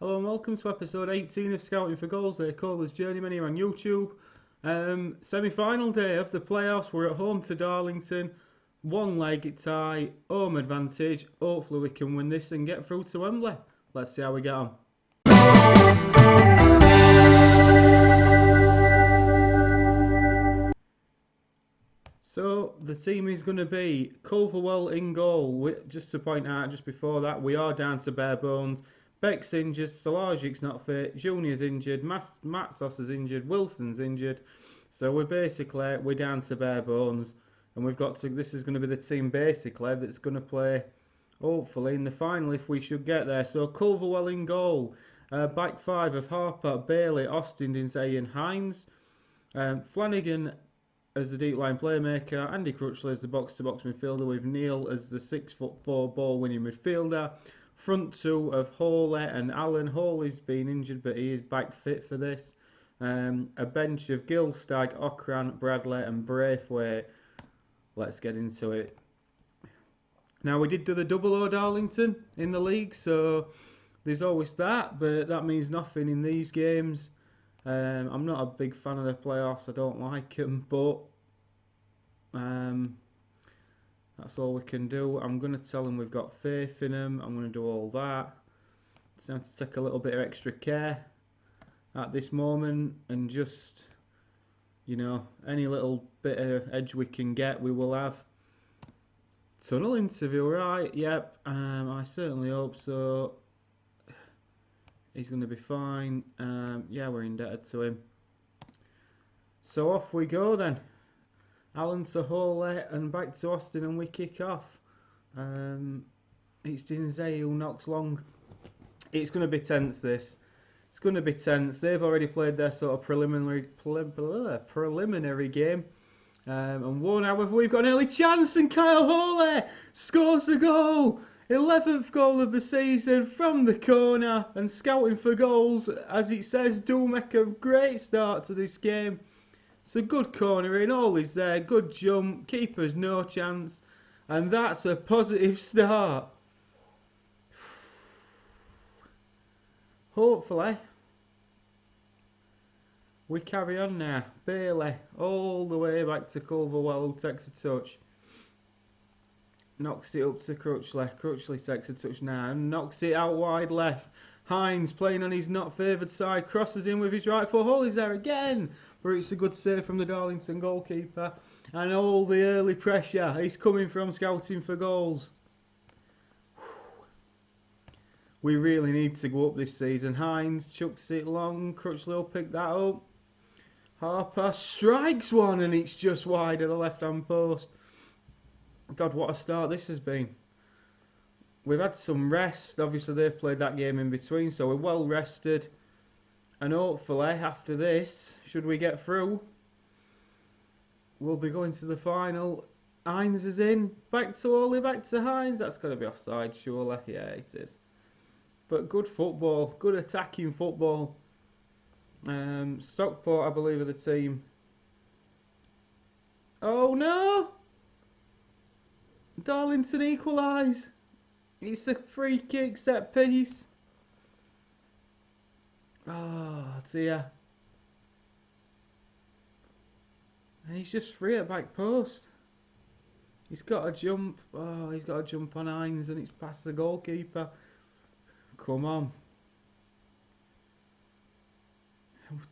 Hello and welcome to episode 18 of Scouting for Goals. They call us Journeymen here on YouTube. Semi-final day of the playoffs. We're at home to Darlington. One leg tie, home advantage. Hopefully we can win this and get through to Wembley. Let's see how we get on. So the team is going to be Culverwell in goal. Just to point out, just before that, we are down to bare bones. Beck's injured, Stolajic's not fit, Junior's injured, Matsos is injured, Wilson's injured. So we're down to bare bones, and we've got to. This is going to be the team basically that's going to play, hopefully, in the final if we should get there. So Culverwell in goal, back five of Harper, Bailey, Austin, Dinsey, and Hines. Flanagan as the deep line playmaker, Andy Crutchley as the box-to-box midfielder, with Neil as the 6'4" ball-winning midfielder. Front two of Hawley and Allen. Hawley's been injured, but he is back fit for this. A bench of Gilstag, Ochran, Bradley, and Braithwaite. Let's get into it. Now, we did do the double O Darlington in the league, so there's always that, but that means nothing in these games. I'm not a big fan of the playoffs. I don't like them, but that's all we can do. I'm going to tell them we've got faith in them. I'm going to do all that. It's time to take a little bit of extra care at this moment and just, any little bit of edge we can get, we will have. Tunnel interview, right? Yep. I certainly hope so. He's going to be fine. Yeah, we're indebted to him. So off we go then. Allen to Hawley and back to Austin, and we kick off. It's Dinsey who knocks long. It's going to be tense, this. It's going to be tense. They've already played their sort of preliminary game. And won. However, we've got an early chance, and Kyle Hawley scores a goal. 11th goal of the season from the corner, and Scouting for Goals, as it says, do make a great start to this game. It's a good corner in, all is there, good jump, keeper's no chance, and that's a positive start. Hopefully, we carry on now. Bailey, all the way back to Culverwell, who takes a touch. Knocks it up to Crutchley. Crutchley takes a touch now and knocks it out wide left. Hines playing on his not favoured side, crosses in with his right foot. Hawley's there again, but it's a good save from the Darlington goalkeeper. And all the early pressure is coming from Scouting for Goals. We really need to go up this season. Hines chucks it long. Crutchley will pick that up. Harper strikes one, and it's just wide of the left-hand post. God, what a start this has been. We've had some rest. Obviously, they've played that game in between, so we're well rested. And hopefully, after this, should we get through, we'll be going to the final. Hines is in. Back to Hawley, back to Hines. That's got to be offside, surely. Yeah, it is. But good football. Good attacking football. Stockport, I believe, are the team. Oh, no! Darlington equalise. It's a free kick set piece. Oh dear. And he's just free at back post. He's got to jump. Oh, he's got to jump on Hines, and it's past the goalkeeper. Come on.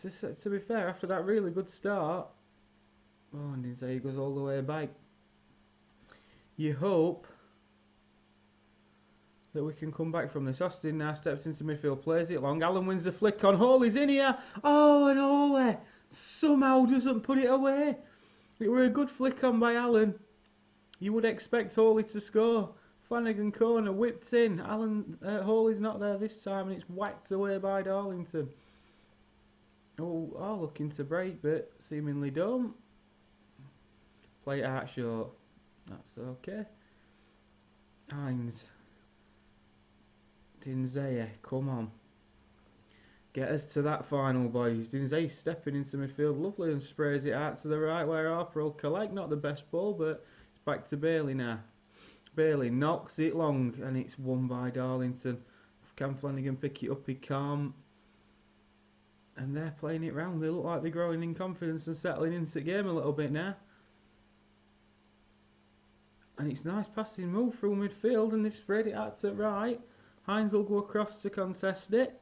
To be fair, after that really good start, oh, and he goes all the way back. You hope that we can come back from this. Austin now steps into midfield, plays it long. Allen wins the flick on. Hawley's in here. Oh, and Hawley somehow doesn't put it away. It were a good flick on by Allen. You would expect Hawley to score. Flanagan corner whipped in. Hawley's not there this time, and it's whacked away by Darlington. Oh, looking to break, but seemingly don't. Play it out short. That's okay. Hines. Dinsey, come on. Get us to that final, boys. Dinsey stepping into midfield, lovely, and sprays it out to the right where Harper will collect. Not the best ball, but it's back to Bailey now. Bailey knocks it long, and it's won by Darlington. Can Flanagan pick it up? He can't. And they're playing it round. They look like they're growing in confidence and settling into the game a little bit now. And it's nice passing move through midfield, and they've spread it out to right. Hines will go across to contest it.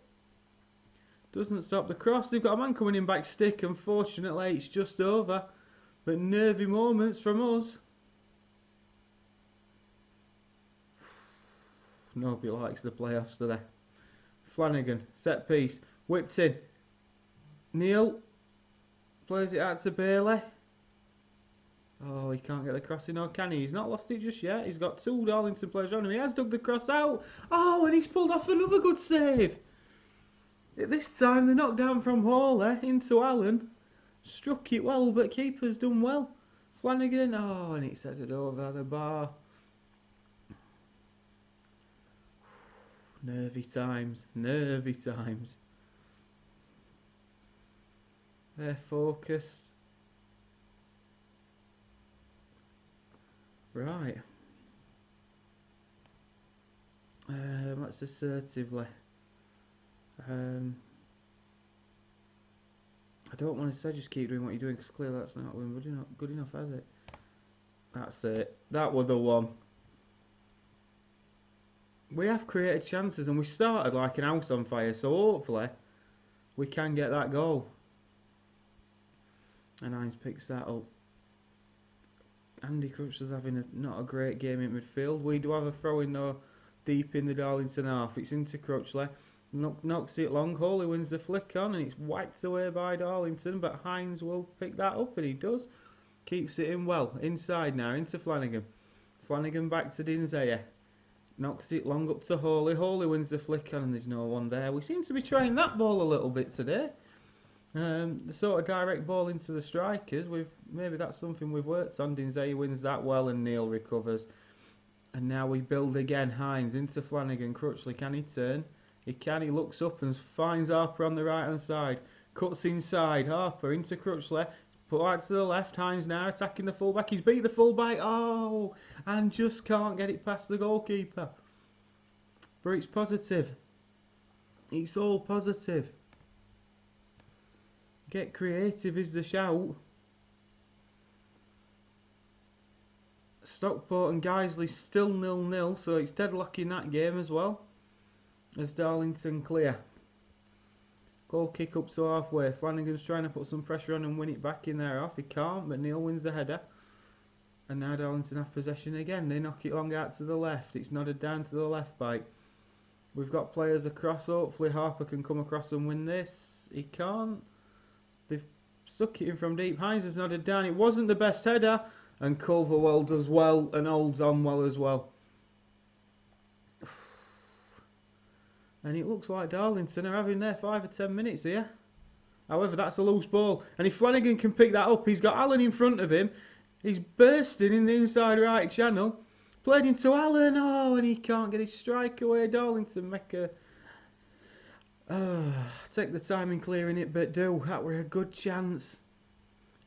Doesn't stop the cross. They've got a man coming in back stick. Unfortunately, it's just over. But nervy moments from us. Nobody likes the playoffs, do they? Flanagan, set piece, whipped in. Neil plays it out to Bailey. Oh, he can't get the cross in, or can he? He's not lost it just yet. He's got two Darlington players around him. He has dug the cross out. Oh, and he's pulled off another good save. This time they knocked down from Hawley into Allen. Struck it well, but keeper's done well. Flanagan, oh, and it's headed over the bar. Nervy times, nervy times. They're focused. Right. Let's assertively. I don't want to say just keep doing what you're doing, because clearly that's not good enough, has it? That's it. That was the one. We have created chances, and we started like an house on fire, so hopefully we can get that goal. And Hines picks that up. Andy Crutchler's having not a great game in midfield. We do have a throw in though, deep in the Darlington half. It's into Crutchler. Knocks it long. Hawley wins the flick on, and it's whacked away by Darlington, but Hines will pick that up, and he does. Keeps it in well. Inside now, into Flanagan. Flanagan back to Dinzeye. Knocks it long up to Hawley. Hawley wins the flick on, and there's no one there. We seem to be trying that ball a little bit today. The sort of direct ball into the strikers. Maybe that's something we've worked on. Dinzeye wins that well, and Neil recovers. And now we build again. Hines into Flanagan. Crutchley, can he turn? He can. He looks up and finds Harper on the right hand side. Cuts inside. Harper into Crutchley. Put out to the left. Hines now attacking the fullback. He's beat the fullback. Oh, and just can't get it past the goalkeeper. But it's positive. It's all positive. Get creative is the shout. Stockport and Guiseley still 0-0, so it's deadlock in that game as well. As Darlington clear. Goal kick up to halfway. Flanagan's trying to put some pressure on and win it back in there off. He can't, but Neil wins the header. And now Darlington have possession again. They knock it long out to the left. It's nodded down to the left bike. We've got players across. Hopefully Harper can come across and win this. He can't. They've stuck it in from deep. Hines has nodded down. It wasn't the best header. And Culverwell does well and holds on well as well. And it looks like Darlington are having their 5 or 10 minutes here. However, that's a loose ball. And if Flanagan can pick that up, he's got Allen in front of him. He's bursting in the inside right channel. Played into Allen. Oh, and he can't get his strike away. Darlington make a... take the time in clearing it, but do. That were a good chance.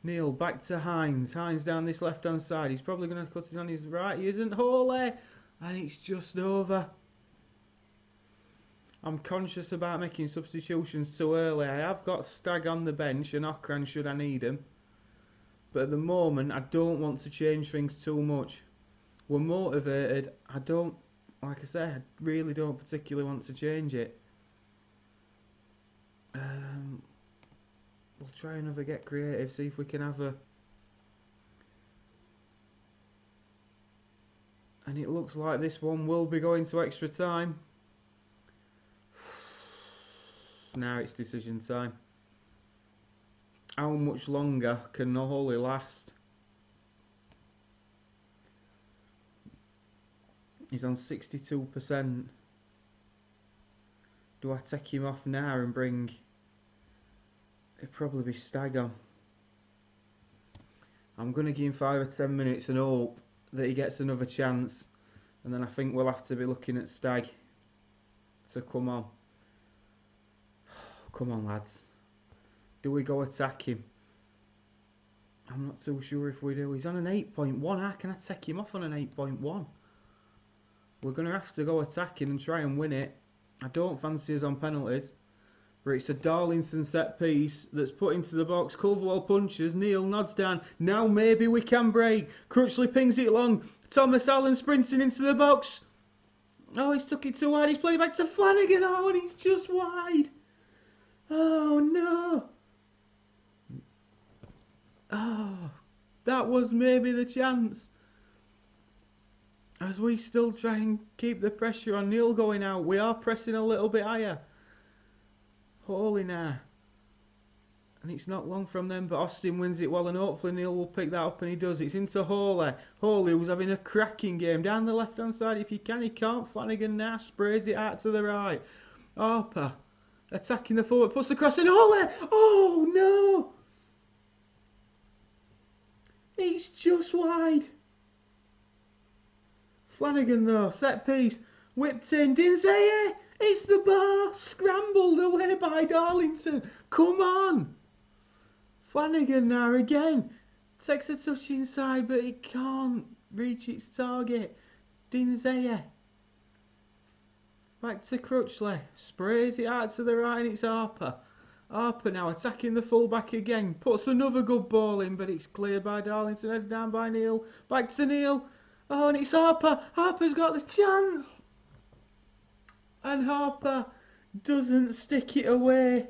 Neil back to Hines. Hines down this left-hand side. He's probably going to cut it on his right. He isn't. Hawley. And it's just over. I'm conscious about making substitutions too early. I have got Stagg on the bench and Okran should I need him. But at the moment, I don't want to change things too much. We're motivated. I don't, like I said, I really don't particularly want to change it. We'll try another get creative, see if we can have a... And it looks like this one will be going to extra time. Now it's decision time. How much longer can Hawley last? He's on 62%. Do I take him off now and bring... It'd probably be Stagg on. I'm going to give him 5 or 10 minutes and hope that he gets another chance. And then I think we'll have to be looking at Stagg to come on. Come on, lads. Do we go attack him? I'm not too sure if we do. He's on an 8.1. How can I take him off on an 8.1? We're going to have to go attacking and try and win it. I don't fancy us on penalties. But it's a Darlington set piece that's put into the box. Culverwell punches. Neil nods down. Now maybe we can break. Crutchley pings it long. Thomas Allen sprinting into the box. Oh, he's took it too wide. He's played back to Flanagan. Oh, and he's just wide. Oh, no. Oh, that was maybe the chance. As we still try and keep the pressure on Neil going out, we are pressing a little bit higher. Holy now. And it's not long from them, but Austin wins it well, and hopefully Neil will pick that up, and he does. It's into Hawley. Hawley was having a cracking game. Down the left-hand side, if you can, he can't. Flanagan now sprays it out to the right. Harper attacking the forward, puts the cross in. Hawley! Oh, no! It's just wide. Flanagan, though, set piece. Whipped in. Dinzeye! It's the bar. Scrambled away by Darlington. Come on! Flanagan now again. Takes a touch inside, but it can't reach its target. Dinzeye. Back to Crutchley. Sprays it out to the right, and it's Harper. Harper now attacking the fullback again. Puts another good ball in, but it's cleared by Darlington. Headed down by Neil. Back to Neil. Oh, and it's Harper. Harper's got the chance. And Harper doesn't stick it away.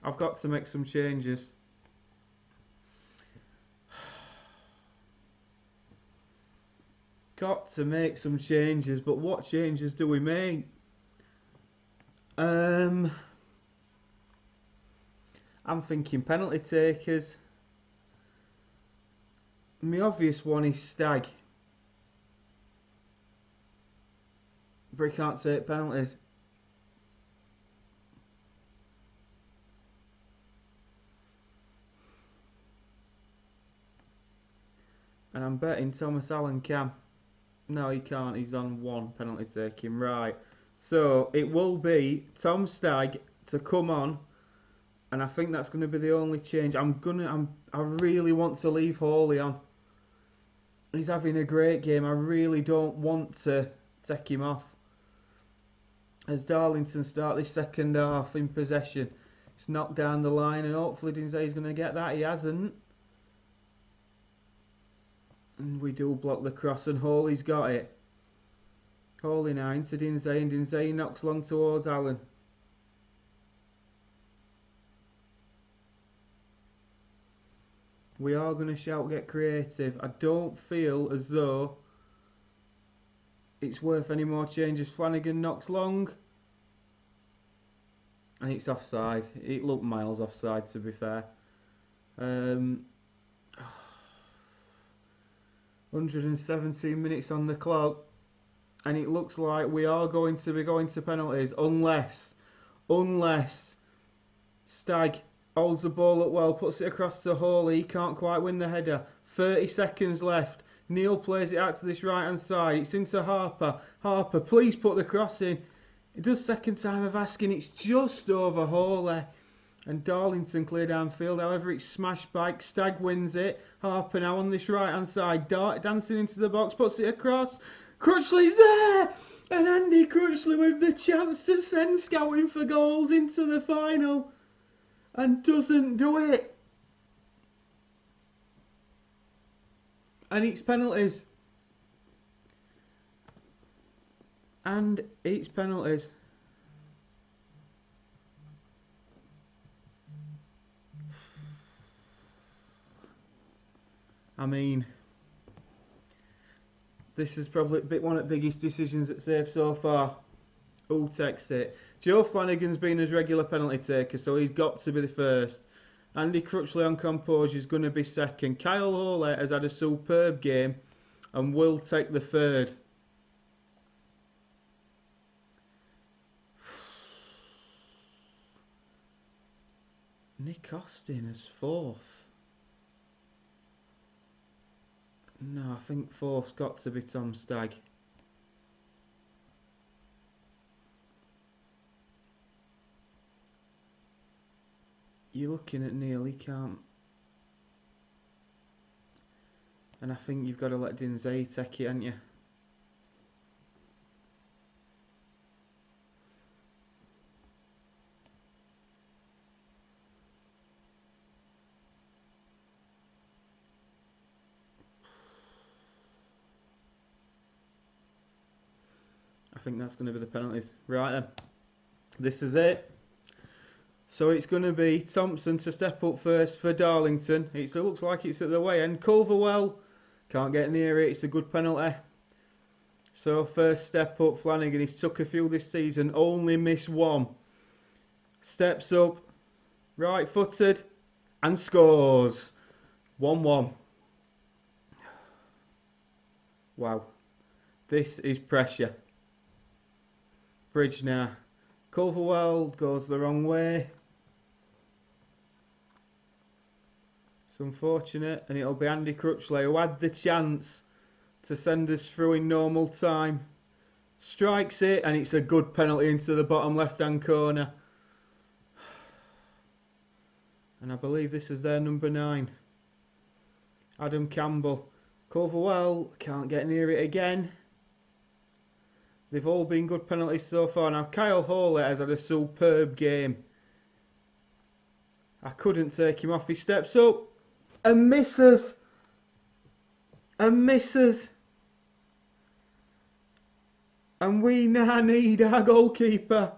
I've got to make some changes. Got to make some changes, but what changes do we make? I'm thinking penalty takers. My obvious one is Stagg. But he can't take penalties. And I'm betting Thomas Allen can. No, he can't. He's on one penalty taking. Right. So it will be Tom Stagg to come on. And I think that's going to be the only change. I really want to leave Hawley on. He's having a great game. I really don't want to take him off. As Darlington start this second half in possession. It's knocked down the line, and hopefully Dinzeye's going to get that. He hasn't. And we do block the cross, and Hawley's got it. Hawley now into Dinzeye, and Dinzeye knocks long towards Allen. We are going to shout, get creative. I don't feel as though it's worth any more changes. Flanagan knocks long. And it's offside. It looked miles offside, to be fair. 117 minutes on the clock. And it looks like we are going to be going to penalties. Unless Stagg holds the ball up well, puts it across to Hawley. He can't quite win the header. 30 seconds left. Neil plays it out to this right hand side. It's into Harper. Harper, please put the cross in. It does second time of asking. It's just over Hawley. And Darlington clear downfield. However, it's smashed back. Stagg wins it. Harper now on this right hand side. Dancing into the box. Puts it across. Crutchley's there! And Andy Crutchley with the chance to send scouting for goals into the final. And doesn't do it. And it's penalties. And it's penalties. I mean, this is probably one of the biggest decisions at Safe so far. Who takes it? Joe Flanagan's been his regular penalty taker, so he's got to be the first. Andy Crutchley on composure is going to be second. Kyle Hawley has had a superb game and will take the third. Nick Austin as fourth. No, I think fourth's got to be Tom Stagg. You're looking at Neil, he can't And I think you've got to let Dinzey take it, haven't you? I think that's going to be the penalties. Right then. This is it. So it's going to be Thompson to step up first for Darlington. It looks like it's at the way end. Culverwell can't get near it. It's a good penalty. So first step up, Flanagan. He's took a few this season, only missed one. Steps up, right footed, and scores. 1-1. Wow. This is pressure. Bridge now. Culverwell goes the wrong way. It's unfortunate, and it'll be Andy Crutchley who had the chance to send us through in normal time. Strikes it, and it's a good penalty into the bottom left-hand corner. And I believe this is their number 9. Adam Campbell. Culverwell can't get near it again. They've all been good penalties so far. Now Kyle Hawley has had a superb game. I couldn't take him off. He steps up and misses. And misses. And we now need our goalkeeper.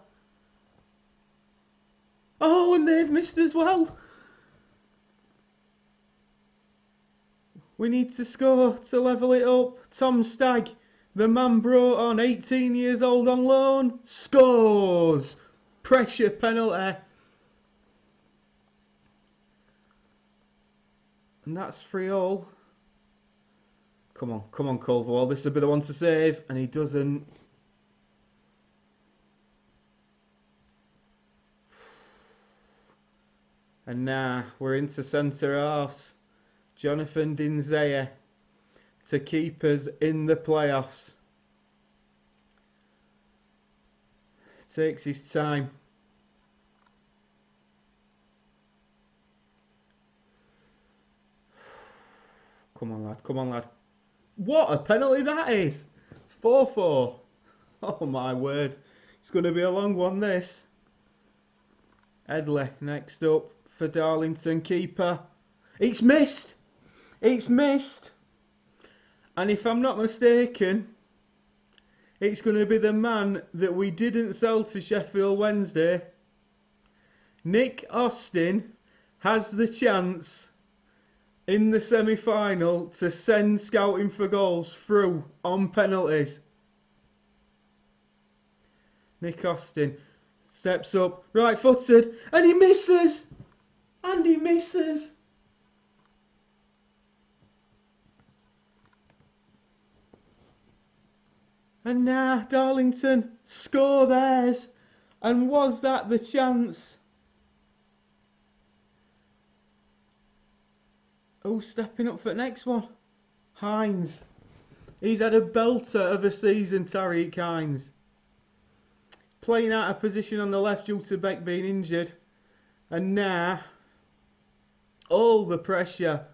Oh, and they've missed as well. We need to score to level it up. Tom Stagg, the man brought on, 18 years old on loan, scores. Pressure penalty. And that's 3-3. Come on, Culverwell. This will be the one to save. And he doesn't. And now we're into centre halves. Jonathan Dinzey to keep us in the playoffs. Takes his time. Come on lad. What a penalty that is! 4-4. Oh my word. It's going to be a long one this. Edley next up for Darlington, keeper. It's missed! It's missed! And if I'm not mistaken, it's going to be the man that we didn't sell to Sheffield Wednesday. Nick Austin has the chance in the semi-final to send scouting for goals through on penalties. Nick Austin steps up, right footed, and he misses! And he misses! And now Darlington score theirs. And was that the chance? Who's stepping up for the next one? Hines. He's had a belter of a season, Tariq Hines. Playing out of position on the left due to Beck being injured. And now all the pressure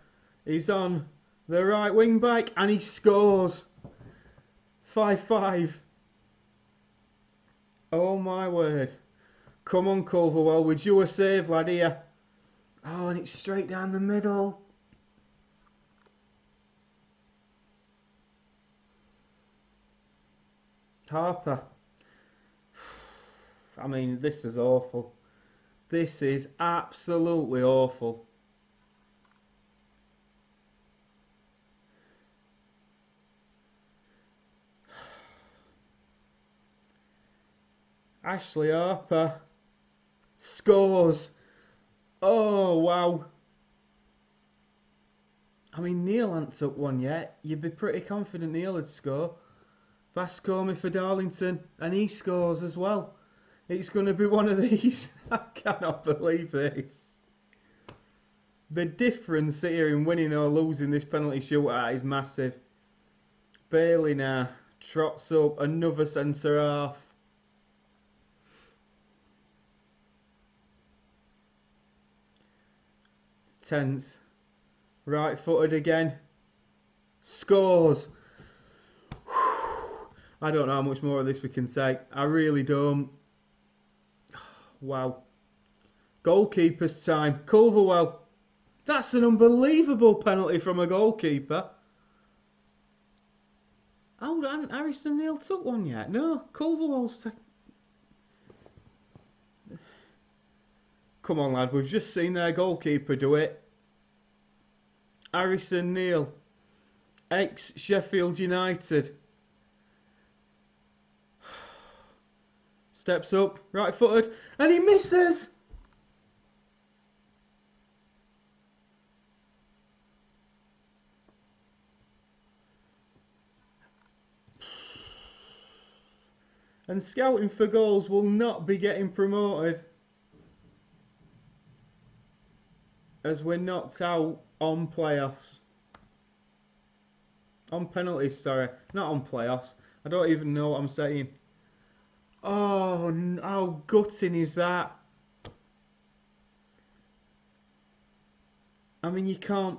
is on the right wing back, and he scores. 5-5. Oh my word. Come on, Culverwell, would you a save, lad, here? Oh, and it's straight down the middle. Harper. I mean, this is awful. This is absolutely awful. Ashley Harper scores. Oh, wow. I mean, Neil hasn't took one yet. You'd be pretty confident Neil would score. Bascomi for Darlington, and he scores as well. It's going to be one of these. I cannot believe this. The difference here in winning or losing this penalty shootout is massive. Bailey now trots up another centre half. Tense. Right footed again. Scores. I don't know how much more of this we can take. I really don't. Wow. Goalkeeper's time. Culverwell. That's an unbelievable penalty from a goalkeeper. Oh, hasn't Harrison Neal took one yet? No, Culverwell's... Come on, lad. We've just seen their goalkeeper do it. Harrison Neal. Ex-Sheffield United. Steps up, right-footed, and he misses! And scouting for goals will not be getting promoted, as we're knocked out on playoffs. On penalties, sorry. Not on playoffs. I don't even know what I'm saying. Oh, how gutting is that? I mean, you can't...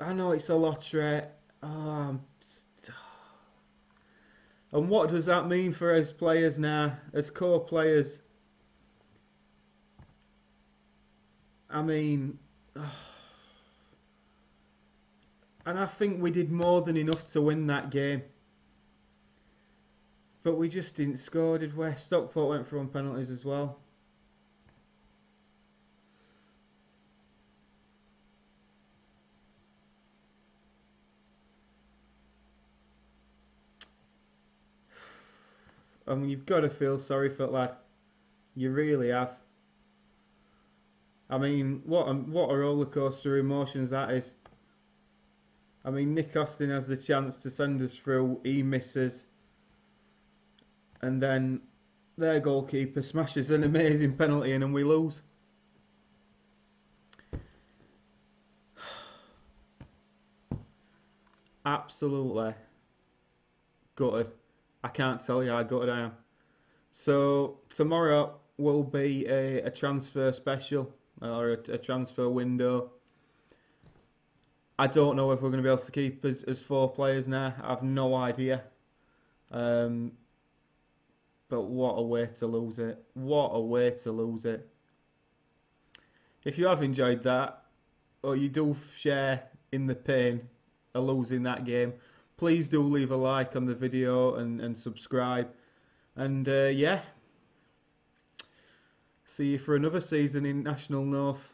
I know it's a lottery. Oh, and what does that mean for us players now, as core players? I mean... And I think we did more than enough to win that game. But we just didn't score, did we? Stockport went for on penalties as well. I mean, you've got to feel sorry for that lad. You really have. I mean, what a rollercoaster emotions that is. I mean, Nick Austin has the chance to send us through. He misses. And then their goalkeeper smashes an amazing penalty in and we lose. Absolutely gutted. I can't tell you how gutted I am. So tomorrow will be a transfer special, or a transfer window. I don't know if we're going to be able to keep as 4 players now. I've no idea. But what a way to lose it. What a way to lose it. If you have enjoyed that, or you do share in the pain of losing that game, please do leave a like on the video and subscribe. And yeah, see you for another season in National North.